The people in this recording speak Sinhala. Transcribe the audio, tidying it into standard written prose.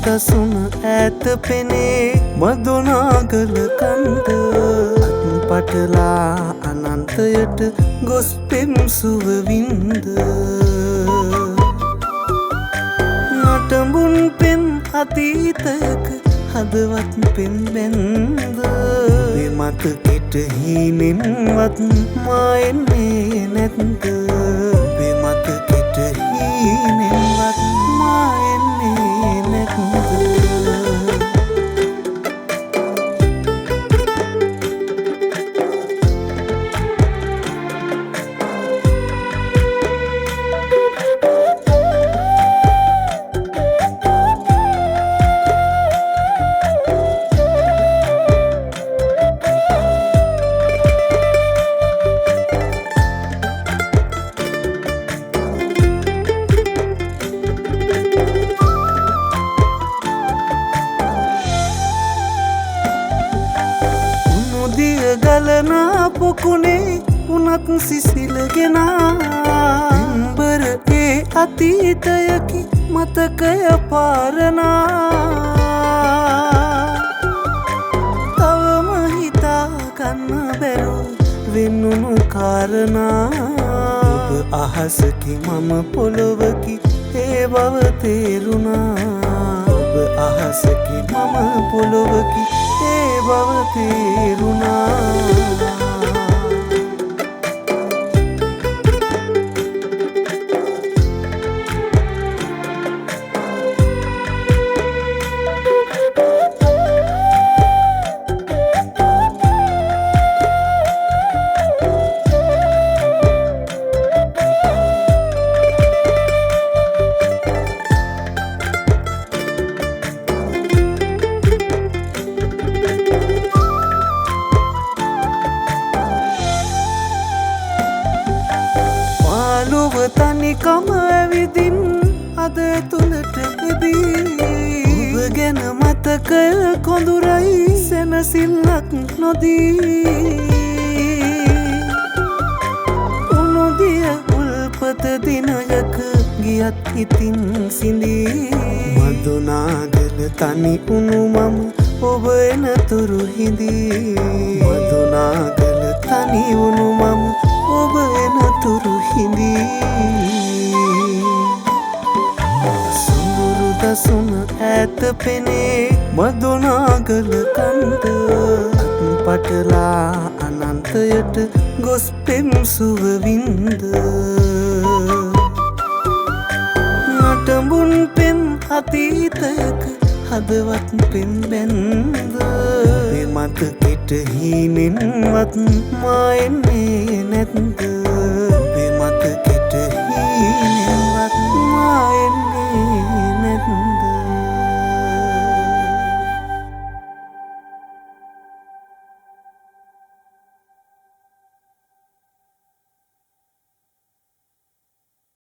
දසුන ඈත පෙනේ මදුනාගල කන්ද අත්පටලා අනන්තයට ගොස් පෙම් සුව වින්ද නටඹුන් පෙම් අතීතයක හදවත් පෙම් බැන්ද විමත කෙට හීනෙන්වත් මායන්නේ නැත්ද විමත කෙට හීනෙන්වත් මායන්නේ නැත්ද ගලනා පොකුණේ උනත් සිසිලගෙනා පින්බර ඒ අතීතයකි මතකය පාරනා තවම හිතා ගන්න බැරුව වෙන්නුණු කාරණා ඔබ අහසකි මම පොළොවකි ඒ බව තේරුණා ඔබ අහසකි මම පොළොවකි ඒ බව තේරුණා ලොව තනිකම ඇවිදින් අද තුළට එදී ඔබ ගැන මතකය කොඳුරයි සැනසිල්ලක් නොදී උනුදිය උල්පත දිනයක ගියත් ඉතින් සිඳී මදුනාගල තනි උණු මම ඔබ එනතුරු හිඳී මදුනාගල තනි උණු මම ඔබ එනතුරු හිඳී සුඳුරු දසුන ඈත පෙනේ මදුනාගල කන්ද අත්පටලා අනන්තයට ගොස් පෙම් සුව වින්ද නටඹුන් පෙම් අතීතයක හදවත් පෙම් බැන්ද විමත කෙට හීනෙන්වත් මායන්නේ නැත්ද